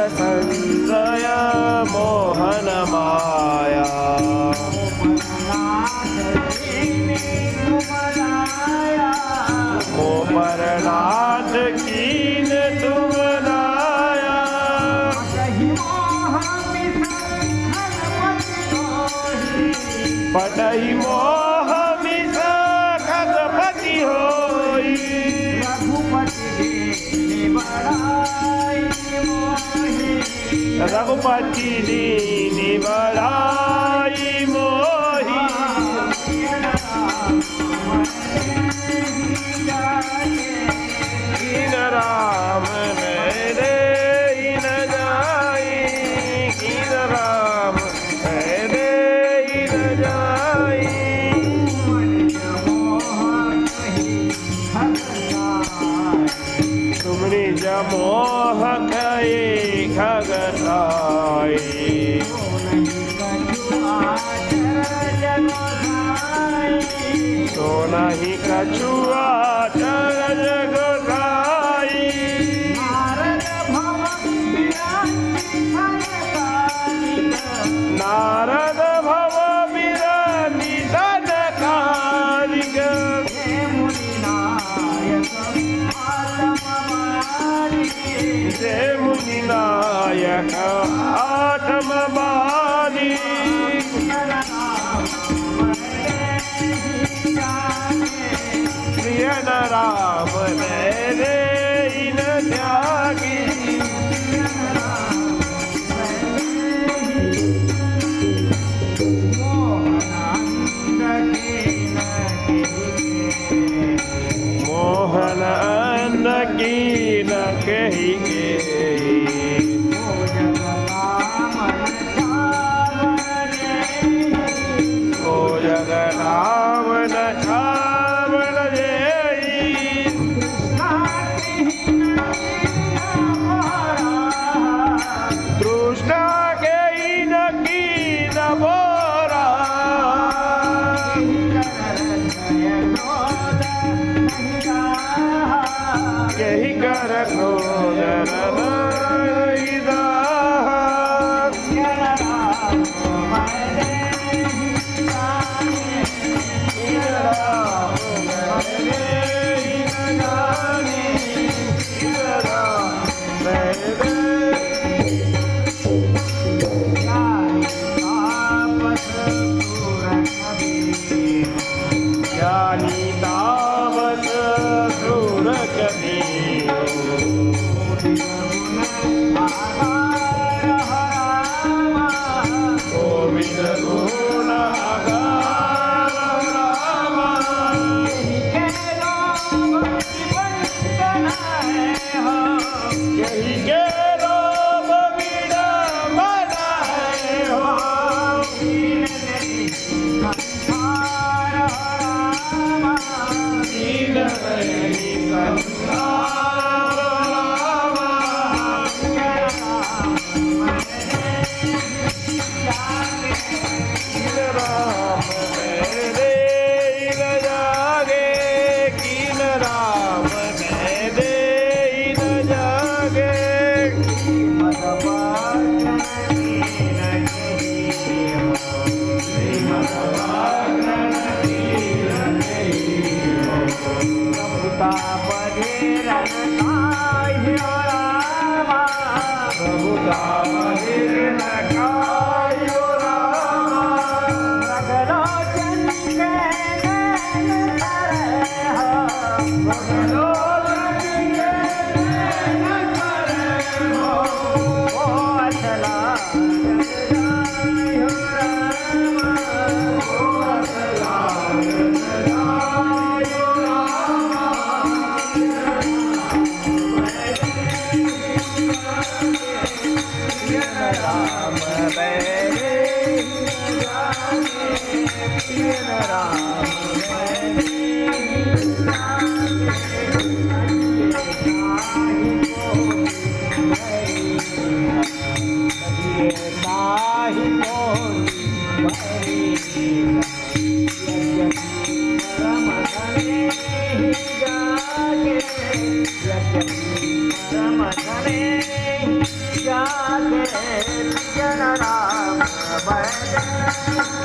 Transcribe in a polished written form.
संजय मोहन माया मोपरनाथ कीन तुम लाया पटहि मोह मिस खगपति होई रघुपति दीनि बड़ाई मोहि कीन राम मेरे न जाई कीन राम मेरे न जाई तुमरी जमोह कई खगताई तो नहीं कछुआ चर जगताई नारद भव बिरानी धन कारिग जय मुनि नायक आत्म बारी प्रिय न राम मेरे न त्यागी मोहन अन्न की न कही ओ जग नाम न छावन तृष्णा के न की न बोरा यही कर क्रोधन ज्ञानी तावत क्रूर कभी गोविंद गुण यही के लोभ विडम्बन है हो दीन रही संसार राम मेरे न जागे कीन राम मेरे न जागे प्रभुता परे भजन राम भजन